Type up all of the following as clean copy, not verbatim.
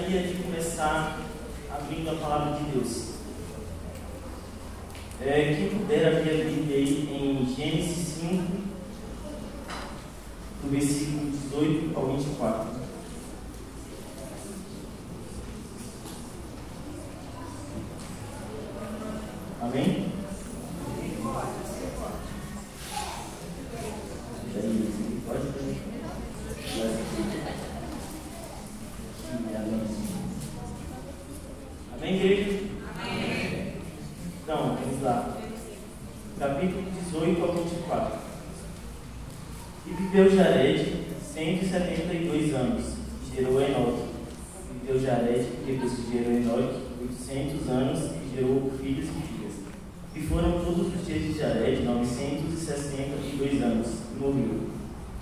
gostaria de começar abrindo a palavra de Deus. Quem puder abrir a Bíblia aí em Gênesis 5, do versículo 18 ao 24. Amém? Amém, igreja? Amém. Então, vamos lá. Capítulo 18 ao 24. E viveu Jared 172 anos, e gerou Enoque. E viveu Jared, depois que gerou Enoque, 800 anos, e gerou filhos e filhas. E foram todos os dias de Jared 962 anos, e morreu.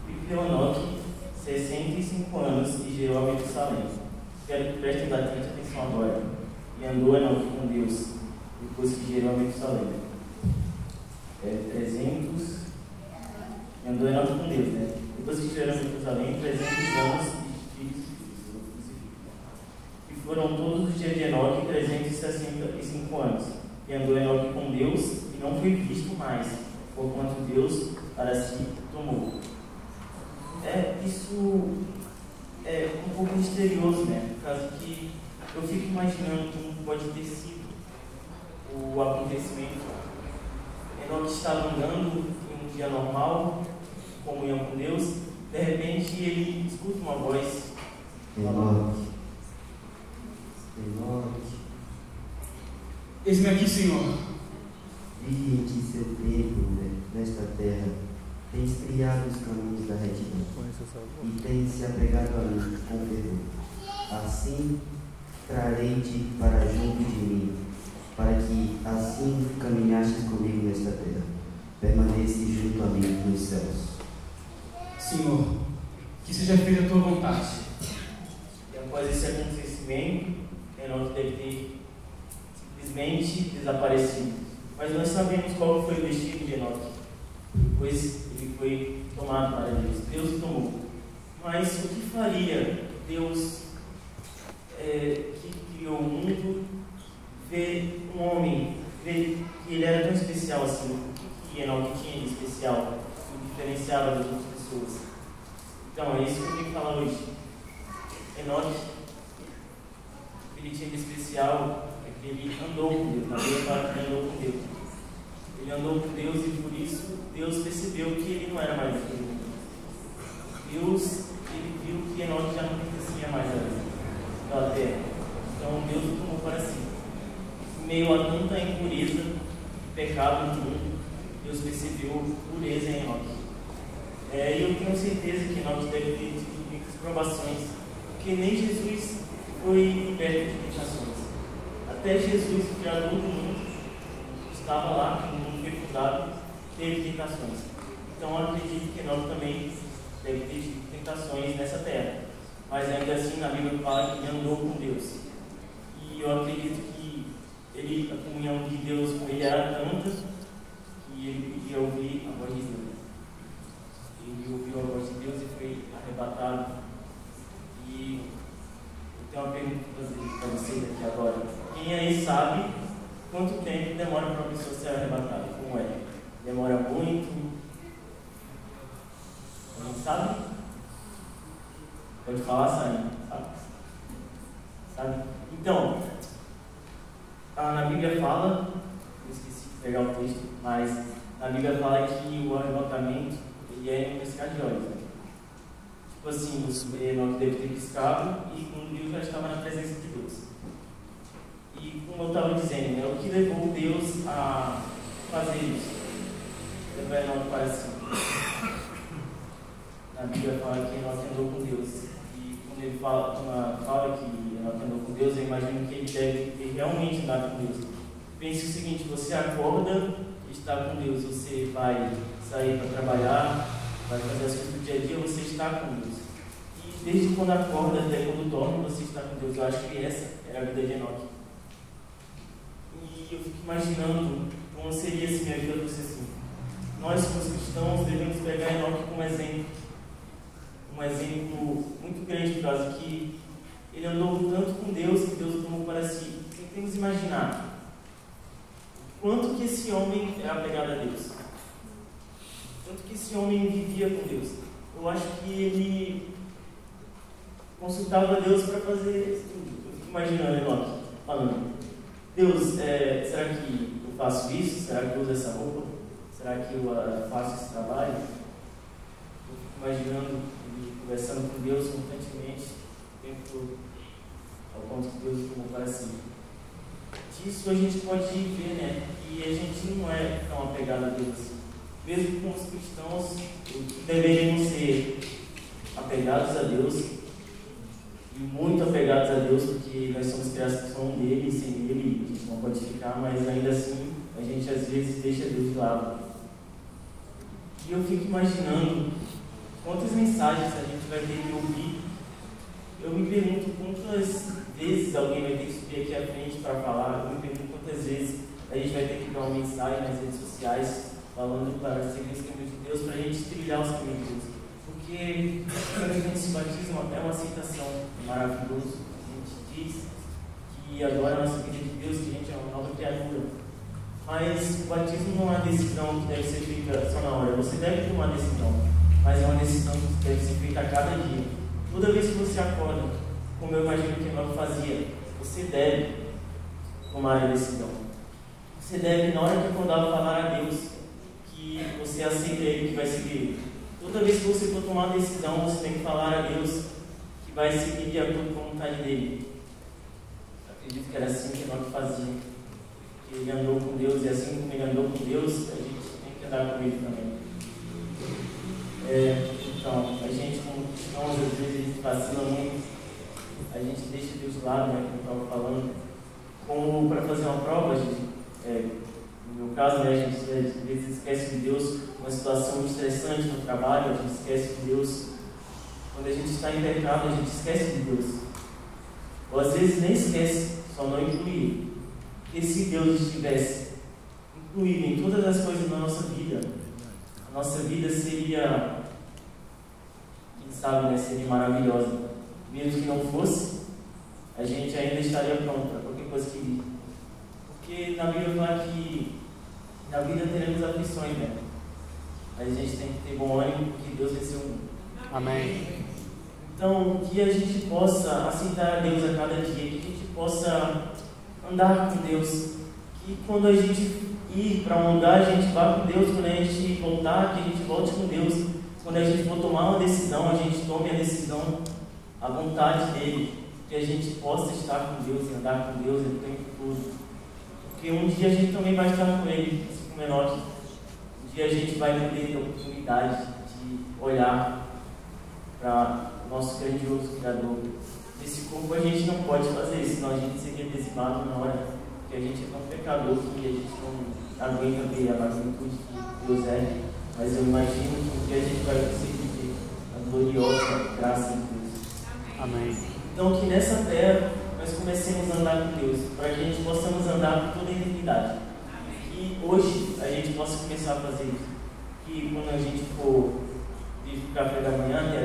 E viveu Enoque 65 anos, e gerou a Metusalém. Quero que prestem bastante atenção agora. E andou Enoque com Deus, depois que gerou a Metusalém. 300. E andou Enoque com Deus, né? Depois que gerou a Metusalém, 300 anos e filhos. E foram todos os dias de Enoque 365 anos. E andou Enoque com Deus, e não foi visto mais, porquanto Deus para si tomou. Isso é um pouco misterioso, né? Por causa que eu fico imaginando como pode ter sido o acontecimento. Enoque estava andando em um dia normal, em comunhão com Deus, de repente ele escuta uma voz. Enoque. Eis-me aqui, Senhor. Vi que seu tempo nesta terra tens criado os caminhos da retidão e tens se apegado a mim com fervor. Assim trarei-te para junto de mim, para que assim caminhastes comigo nesta terra. Permanece junto a mim nos céus. Senhor, que seja feita a tua vontade. E após esse acontecimento, Enoque deve ter simplesmente desaparecido. Mas nós sabemos qual foi o destino de Enoque. Pois ele foi tomado para Deus. Deus o tomou. Mas o que faria Deus, que criou o mundo, ver um homem, ver que ele era tão especial assim? O que Enoque tinha de especial, que o diferenciava das outras pessoas? Então, é isso que eu tenho que falar hoje. Enoque, o que ele tinha de especial é que ele andou com Deus. Na Bíblia fala que ele andou com Deus. Ele andou com Deus e por isso Deus percebeu que ele não era mais filho. Deus, ele viu que Enoque já não pertencia mais à terra. Então Deus o tomou para si. Em meio a tanta impureza e pecado no mundo, Deus percebeu pureza em Enoque. E eu tenho certeza que Enoque deve ter tido muitas provações, porque nem Jesus foi liberto de tentações. Até Jesus, o Criador do mundo, estava lá, quando o mundo foi fundado, teve tentações. Então eu acredito que Enoque também deve ter tido tentações nessa terra. Mas ainda assim, na Bíblia fala que ele andou com Deus. E eu acredito que a comunhão de Deus com ele era tanta que ele podia ouvir a voz de Deus. Ele ouviu a voz de Deus e foi arrebatado. E eu tenho uma pergunta para vocês aqui agora. Quem aí sabe quanto tempo demora para uma pessoa ser arrebatada? Como é? Demora muito? Alguém sabe? Pode falar, Sani? Sabe? Então, na Bíblia fala, eu esqueci de pegar o texto, mas na Bíblia fala que o arrebatamento ele é em um piscar de olhos. Né? Tipo assim, o Enoque deve ter piscado e quando viu já estava na presença de Deus. E como eu estava dizendo, né, o que levou Deus a fazer isso? Levar Enoque para si. Na Bíblia fala que Enoque andou com Deus. E quando ele fala que Enoque andou com Deus, eu imagino que ele deve ter realmente andado com Deus. Pense o seguinte: você acorda e está com Deus. Você vai sair para trabalhar, vai fazer as coisas do dia a dia, você está com Deus. E desde quando acorda até quando dorme, você está com Deus. Eu acho que essa era a vida de Enoque. E eu fico imaginando como seria se minha vida fosse assim. Nós, como cristãos, devemos pegar Enoque como exemplo. Um exemplo muito grande, por causa que ele andou tanto com Deus que Deus o tomou para si. Tentemos imaginar quanto que esse homem era apegado a Deus, quanto que esse homem vivia com Deus. Eu acho que ele consultava Deus para fazer tudo. Eu fico imaginando Enoque falando: Deus, será que eu faço isso? Será que eu uso essa roupa? Será que eu faço esse trabalho? Eu fico imaginando ele conversando com Deus constantemente, o tempo todo, ao ponto que Deus o tomou para si. Disso a gente pode ver, né, que a gente não é tão apegado a Deus. Mesmo com os cristãos, deveríamos ser apegados a Deus, e muito apegados a Deus, porque nós somos criação dele, e sem ele a gente não pode ficar, mas ainda assim a gente às vezes deixa Deus de lado. E eu fico imaginando quantas mensagens a gente vai ter que ouvir. Eu me pergunto quantas vezes alguém vai ter que subir aqui à frente para falar. Eu me pergunto quantas vezes a gente vai ter que dar uma mensagem nas redes sociais falando para seguir os caminhos de Deus, para a gente trilhar os caminhos de Deus. Porque quando a gente se batiza é uma aceitação maravilhosa. A gente diz que agora a nossa vida de Deus, que a gente é uma nova criatura. Mas o batismo não é uma decisão que deve ser feita só na hora. Você deve tomar uma decisão, mas é uma decisão que deve ser feita a cada dia. Toda vez que você acorda, como eu imagino que Enoque fazia, você deve tomar a decisão. Você deve, na hora que acordar, falar a Deus que você aceita Ele, que vai seguir Ele. Toda vez que você for tomar uma decisão, você tem que falar a Deus que vai seguir de acordo com a vontade dEle. Eu acredito que era assim que Enoque fazia. Que ele andou com Deus, e assim como ele andou com Deus, a gente tem que andar com Ele também. Então, a gente, como cristãos, às vezes a gente vacila muito, a gente deixa Deus de lado, né, como eu estava falando. Como para fazer uma prova, a gente, no meu caso, né, a gente às vezes esquece de Deus, uma situação muito estressante no trabalho, a gente esquece de Deus. Quando a gente está em pecado, a gente esquece de Deus. Ou às vezes nem esquece, só não inclui Ele. Porque se Deus estivesse incluído em todas as coisas da nossa vida, a nossa vida seria, quem sabe, né, seria maravilhosa. Mesmo que não fosse, a gente ainda estaria pronto para qualquer coisa que vir. Porque na Bíblia fala que na vida teremos aflições, né? Mas a gente tem que ter bom ânimo, porque Deus venceu o mundo. Amém. Então, que a gente possa aceitar a Deus a cada dia, que a gente possa andar com Deus, que quando a gente ir para um lugar, a gente vá com Deus, quando a gente voltar, que a gente volte com Deus, quando a gente for tomar uma decisão, a gente tome a decisão à vontade dEle, que a gente possa estar com Deus e andar com Deus o tempo todo, porque um dia a gente também vai estar com Ele, assim como Enoque. Um dia a gente vai poder ter a oportunidade de olhar para o nosso grandioso Criador. Esse corpo a gente não pode fazer isso, senão a gente seria dizimado na hora que a gente é tão pecador que a gente não aguenta ver a magnitude que Deus é. Mas eu imagino que um dia a gente vai conseguir ver a gloriosa graça de Deus. Amém. Então que nessa terra nós comecemos a andar com Deus, para que a gente possamos andar por toda a eternidade. E hoje a gente possa começar a fazer isso. Que quando a gente for vir o café da manhã,